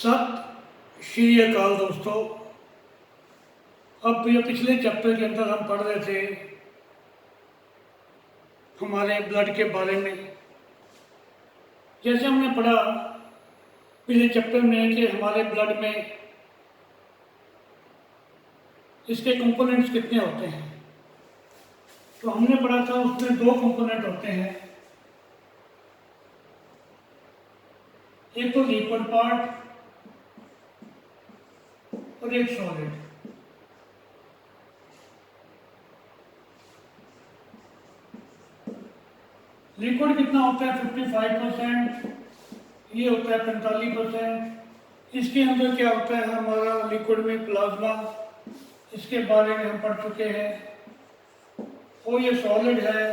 सत श्री अकाल दोस्तों। अब ये पिछले चैप्टर के अंदर हम पढ़ रहे थे हमारे ब्लड के बारे में। जैसे हमने पढ़ा पिछले चैप्टर में कि हमारे ब्लड में इसके कंपोनेंट्स कितने होते हैं, तो हमने पढ़ा था उसमें दो कंपोनेंट होते हैं, एक तो लिक्विड पार्ट और एक सॉलिड। लिक्विड कितना होता है 55%, ये होता है 45%। इसके अंदर क्या होता है हमारा लिक्विड में प्लाज्मा, इसके बारे में हम पढ़ चुके हैं। और ये सॉलिड है,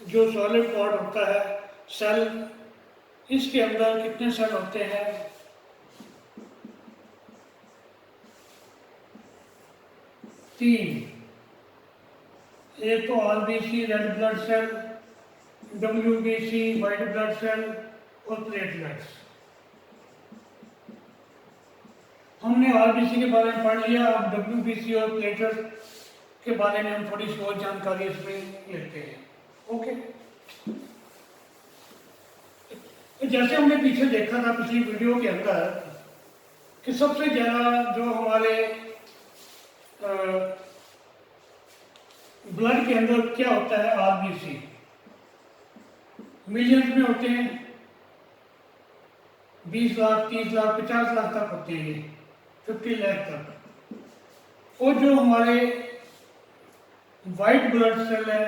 जो सॉलिड पार्ट होता है सेल, इसके अंदर कितने सेल होते हैं 3। एक तो RBC red blood cell, WBC white blood cell और प्लेटलेट्स। हमने आरबीसी के बारे में पढ़ लिया। अब डब्ल्यूबीसी और प्लेटलेट के बारे में हम थोड़ी सी और जानकारी इसमें लेते हैं। ओके, जैसे हमने पीछे देखा था पिछली वीडियो के अंदर कि सबसे ज़्यादा जो हमारे ब्लड के अंदर क्या होता है आरबीसी, मिलियंस में होते हैं, 20 लाख 30 लाख 50 लाख तक होते हैं, ये 50 लाख तक। और जो हमारे वाइट ब्लड सेल है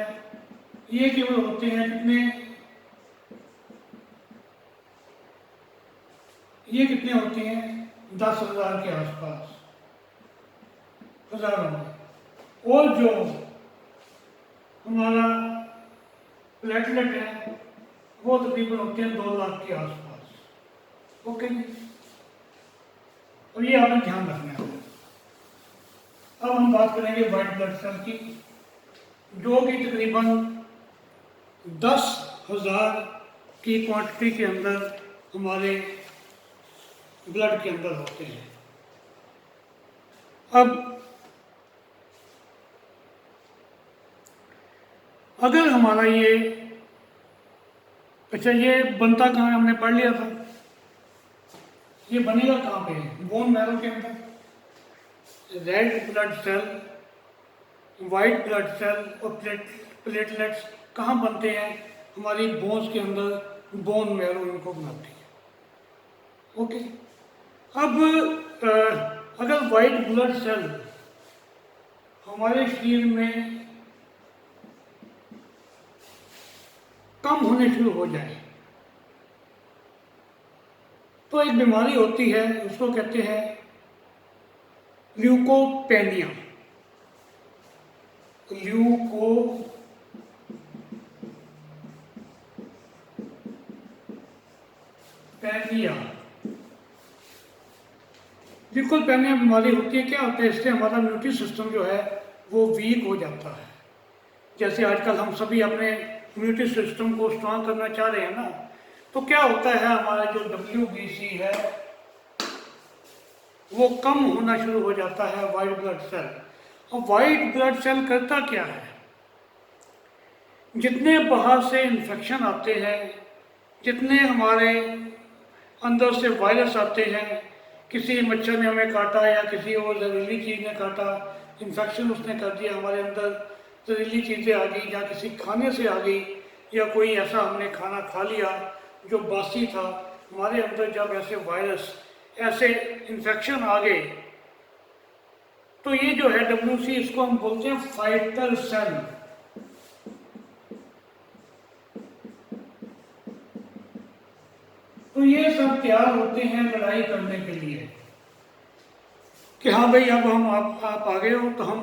ये केवल होते हैं कितने, ये कितने होते हैं 10,000 के आसपास, हजारों में। और जो हमारा प्लेटलेट है वो तकरीबन होते हैं 2 लाख के आसपास। ओके जी, और ये आपने ध्यान रखना है। अब हम बात करेंगे वाइट ब्लड सेल की, जो कि तकरीबन 10,000 की क्वांटिटी के अंदर हमारे ब्लड के अंदर होते हैं। अब अगर हमारा ये ये बनता कहाँ है, हमने पढ़ लिया था, ये बनेगा कहाँ पे, बोन मैरो के अंदर। Red blood cell, white blood cell और प्लेटलेट्स कहाँ बनते हैं, हमारी बोन्स के अंदर, बोन मैरो इनको बनाती है। ओके, अब अगर वाइट ब्लड सेल हमारे शरीर में कम होने शुरू हो जाए तो एक बीमारी होती है, उसको कहते हैं ल्यूकोपेनिया। ल्यूकोपेनिया बीमारी होती है। क्या होता है, इससे हमारा इम्यूनिटी सिस्टम जो है वो वीक हो जाता है। जैसे आजकल हम सभी अपने इम्यूनिटी सिस्टम को स्ट्रांग करना चाह रहे हैं ना, तो क्या होता है हमारा जो डब्ल्यूबीसी है वो कम होना शुरू हो जाता है, वाइट ब्लड सेल। और वाइट ब्लड सेल करता क्या है, जितने बाहर से इन्फेक्शन आते हैं, जितने हमारे अंदर से वायरस आते हैं, किसी मच्छर ने हमें काटा या किसी और जहरीली चीज़ ने काटा, इन्फेक्शन उसने कर दिया, हमारे अंदर जहरीली चीज़ें आ गई या किसी खाने से आ गई, या कोई ऐसा हमने खाना खा लिया जो बासी था, हमारे अंदर जब ऐसे वायरस, ऐसे इन्फेक्शन आ गए, तो ये जो है डब्ल्यूसी, इसको हम बोलते हैं फाइटर सेल। तो ये सब तैयार होते हैं लड़ाई करने के लिए कि हाँ भाई अब हम आप आ गए हो तो हम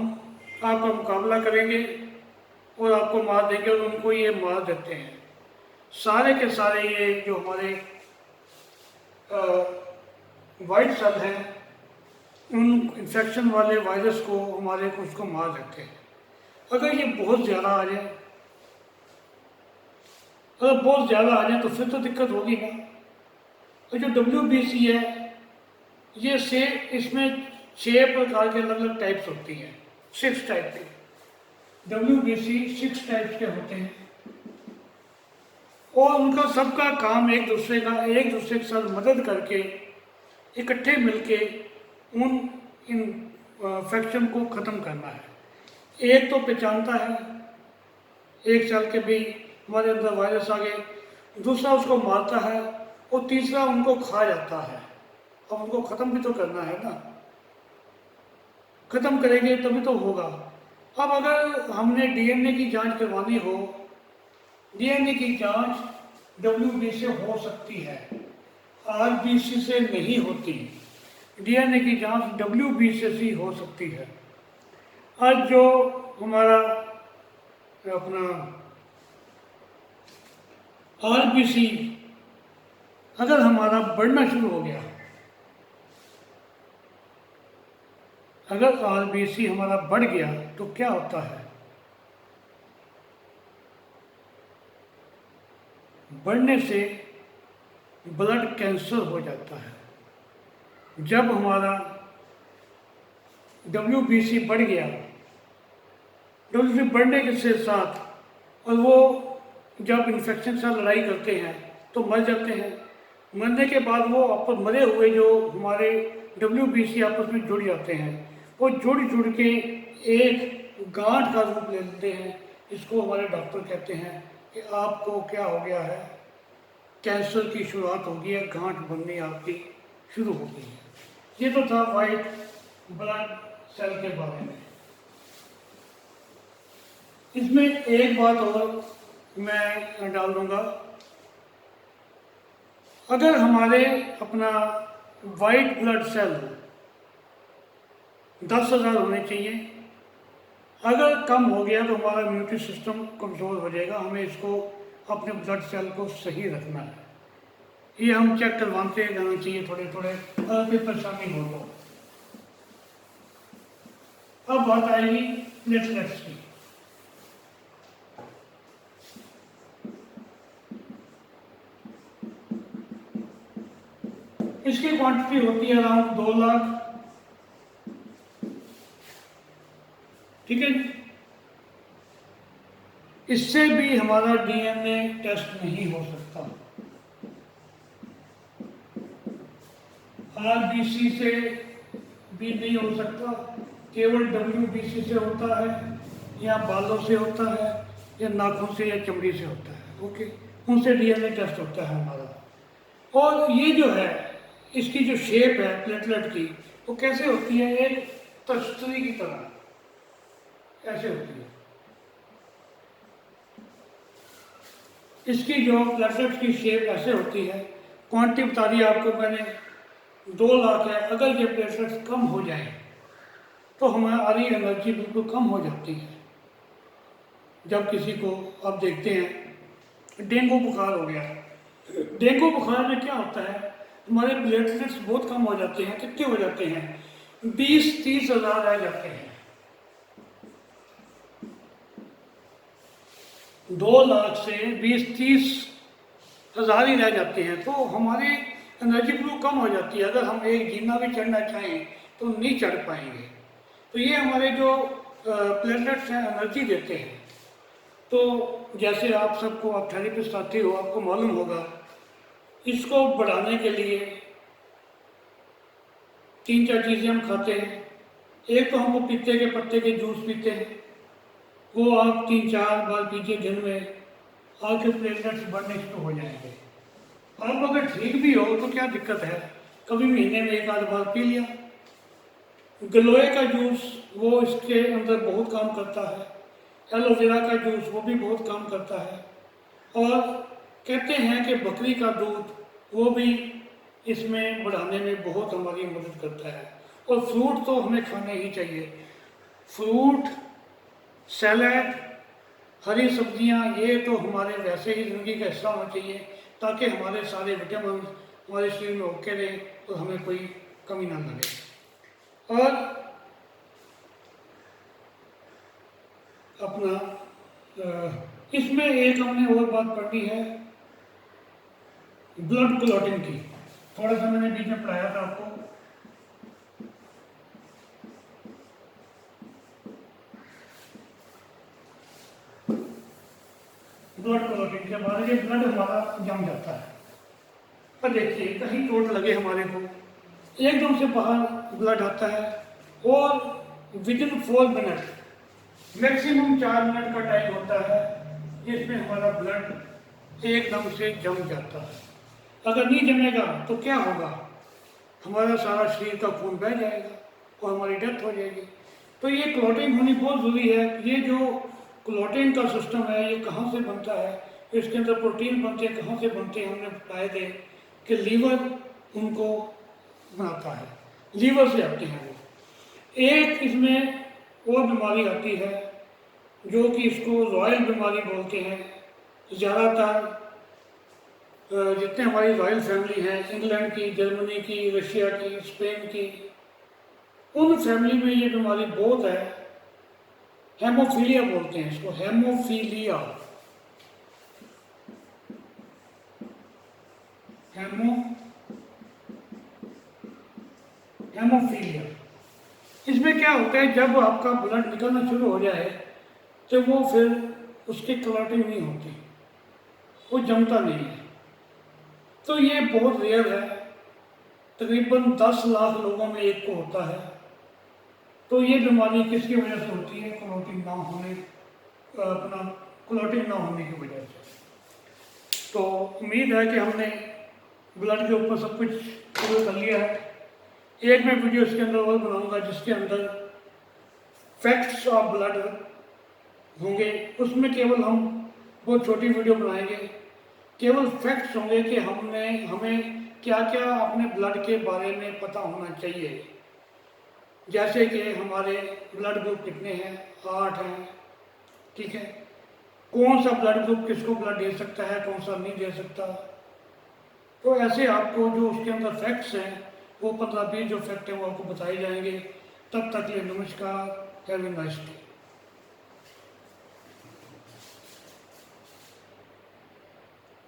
आपका मुकाबला करेंगे और आपको मार देंगे, और उनको ये मार देते हैं। सारे के सारे ये जो हमारे वाइट सेल हैं, उन इन्फेक्शन वाले वायरस को हमारे कुछ को मार देते हैं। अगर ये बहुत ज़्यादा आ जाए, तो फिर तो दिक्कत होगी ना। तो जो WBC है ये से इसमें 6 प्रकार के अलग अलग टाइप्स होती हैं, 6 टाइप के। WBC 6 टाइप्स के होते हैं और उनका सबका काम एक दूसरे के साथ मदद करके इकट्ठे मिलके उन इन्फेक्शन को ख़त्म करना है। एक तो पहचानता है, एक चल के भी हमारे अंदर वायरस आ गए, दूसरा उसको मारता है और तीसरा उनको खा जाता है। अब उनको ख़त्म भी तो करना है ना, ख़त्म करेंगे तभी तो होगा। अब अगर हमने डीएनए की जांच करवानी हो, डीएनए की जांच WBC से हो सकती है, RBC से नहीं होती। डीएनए की जांच WBC से ही हो सकती है। आज जो हमारा अपना RBC अगर हमारा बढ़ना शुरू हो गया, अगर RBC हमारा बढ़ गया तो क्या होता है? बढ़ने से ब्लड कैंसर हो जाता है। जब हमारा WBC बढ़ गया, WBC बढ़ने के से साथ, और वो जब इन्फेक्शन के साथ लड़ाई करते हैं तो मर जाते हैं। मरने के बाद वो आपस मरे हुए जो हमारे WBC आपस में जुड़ जाते हैं, वो जुड़ के एक गांठ का रूप ले लेते हैं। इसको हमारे डॉक्टर कहते हैं कि आपको क्या हो गया है, कैंसर की शुरुआत हो गई है, गांठ बननी आपकी शुरू हो गई है। ये तो था वाइट ब्लड सेल के बारे में। इसमें एक बात और मैं डाल दूंगा, अगर हमारे अपना वाइट ब्लड सेल 10,000 होने चाहिए, अगर कम हो गया तो हमारा इम्यूनिटी सिस्टम कमज़ोर हो जाएगा। हमें इसको अपने ब्लड सेल को सही रखना है, ये हम चेक करवाते रहना चाहिए थोड़े थोड़े, अगर कोई परेशानी हो तो। अब बात आएगी प्लेटलेट्स की। इसकी क्वांटिटी होती है अराउंड 2 लाख, ठीक है। इससे भी हमारा डीएनए टेस्ट नहीं हो सकता, RBC से भी नहीं हो सकता, केवल WBC से होता है, या बालों से होता है, या नाखून से या चमड़ी से होता है। ओके, उनसे डीएनए टेस्ट होता है हमारा। और ये जो है, इसकी जो शेप है प्लेटलेट की, वो कैसे होती है? एक तस्तरी की तरह ऐसे होती है। इसकी जो प्लेटलेट्स की शेप ऐसे होती है। क्वांटिटी बता दी आपको मैंने, 2 लाख है। अगर ये प्लेटलेट्स कम हो जाए तो हमारी एनर्जी बिल्कुल कम हो जाती है। जब किसी को आप देखते हैं डेंगू बुखार हो गया, डेंगू बुखार में क्या होता है, हमारे प्लेटलेट्स बहुत कम हो जाते हैं। कितने हो जाते हैं? 20-30 हज़ार रह जाते हैं। 2 लाख से 20-30 हज़ार ही रह जाते हैं, तो हमारी एनर्जी बिल्कुल कम हो जाती है। अगर हम एक जीना भी चढ़ना चाहें तो नहीं चढ़ पाएंगे। तो ये हमारे जो प्लेटलेट्स हैं एनर्जी देते हैं। तो जैसे आप सबको, आप थेरेपिस्ट आते हो, आपको मालूम होगा, इसको बढ़ाने के लिए 3-4 चीज़ें हम खाते हैं। एक तो हम वो पीते के पत्ते के जूस पीते हैं, वो आप 3-4 बार पीजिए दिन में, आपके प्लेटलेट्स बढ़ने शुरू हो जाएंगे। आप अगर ठीक भी हो तो क्या दिक्कत है, कभी महीने में 1 आध बार पी लिया। गलोए का जूस वो इसके अंदर बहुत काम करता है। एलोवेरा का जूस वो भी बहुत काम करता है। और कहते हैं कि बकरी का दूध वो भी इसमें बढ़ाने में बहुत हमारी मदद करता है। और फ्रूट तो हमें खाने ही चाहिए। फ्रूट, सैलड, हरी सब्जियां, ये तो हमारे वैसे ही ज़िंदगी का हिस्सा होना चाहिए, ताकि हमारे सारे विटामिन हमारे शरीर में ओके रहे और हमें कोई कमी ना लगे। और अपना इसमें एक हमने और बात पढ़ी है ब्लड क्लॉटिंग की। थोड़ा सा मैंने बीच में पढ़ाया था आपको ब्लड क्लॉटिंग के बाद ये ब्लड हमारा जम जाता है। पर देखिए कहीं चोट लगे हमारे को, एकदम से बाहर ब्लड आता है और विदिन 4 मिनट, मैक्सिमम 4 मिनट का टाइम होता है, इसमें हमारा ब्लड एकदम से जम जाता है। अगर नहीं जमेगा तो क्या होगा, हमारा सारा शरीर का खून बह जाएगा और हमारी डेथ हो जाएगी। तो ये क्लॉटिंग होनी बहुत ज़रूरी है। ये जो क्लॉटिंग का सिस्टम है ये कहाँ से बनता है, इसके अंदर प्रोटीन बनते हैं, कहाँ से बनते हैं, हमने पाए थे कि लीवर उनको बनाता है, लीवर से आते हैं वो। एक इसमें और बीमारी आती है जो कि इसको रॉयल बीमारी बोलते हैं। ज़्यादातर जितने हमारी रॉयल फैमिली हैं, इंग्लैंड की, जर्मनी की, रशिया की, स्पेन की, उन फैमिली में ये बीमारी बहुत है। हेमोफीलिया बोलते हैं इसको, हेमोफीलिया, हेमोफीलिया। इसमें क्या होता है, जब आपका ब्लड निकलना शुरू हो जाए तो वो फिर उसकी क्लॉटिंग नहीं होती, वो जमता नहीं है। तो ये बहुत रेयर है, तकरीबन 10 लाख लोगों में एक को होता है। तो ये बीमारी किसकी वजह से होती है, क्लॉटिंग ना होने, अपना क्लॉटिंग ना होने की वजह से। तो उम्मीद है कि हमने ब्लड के ऊपर सब कुछ कवर कर लिया है। एक मैं वीडियो इसके अंदर और बनाऊंगा जिसके अंदर फैक्ट्स ऑफ ब्लड होंगे, उसमें केवल हम बहुत छोटी वीडियो बनाएंगे, केवल फैक्ट्स होंगे कि हमें क्या क्या अपने ब्लड के बारे में पता होना चाहिए। जैसे कि हमारे ब्लड ग्रुप कितने हैं, 8 हैं, ठीक है, कौन सा ब्लड ग्रुप किसको ब्लड दे सकता है, कौन सा नहीं दे सकता। तो ऐसे आपको जो उसके अंदर फैक्ट्स हैं वो 15-20 जो फैक्ट हैं वो आपको बताए जाएंगे। तब तक के लिए नमस्कार, हैव ए नाइस डे।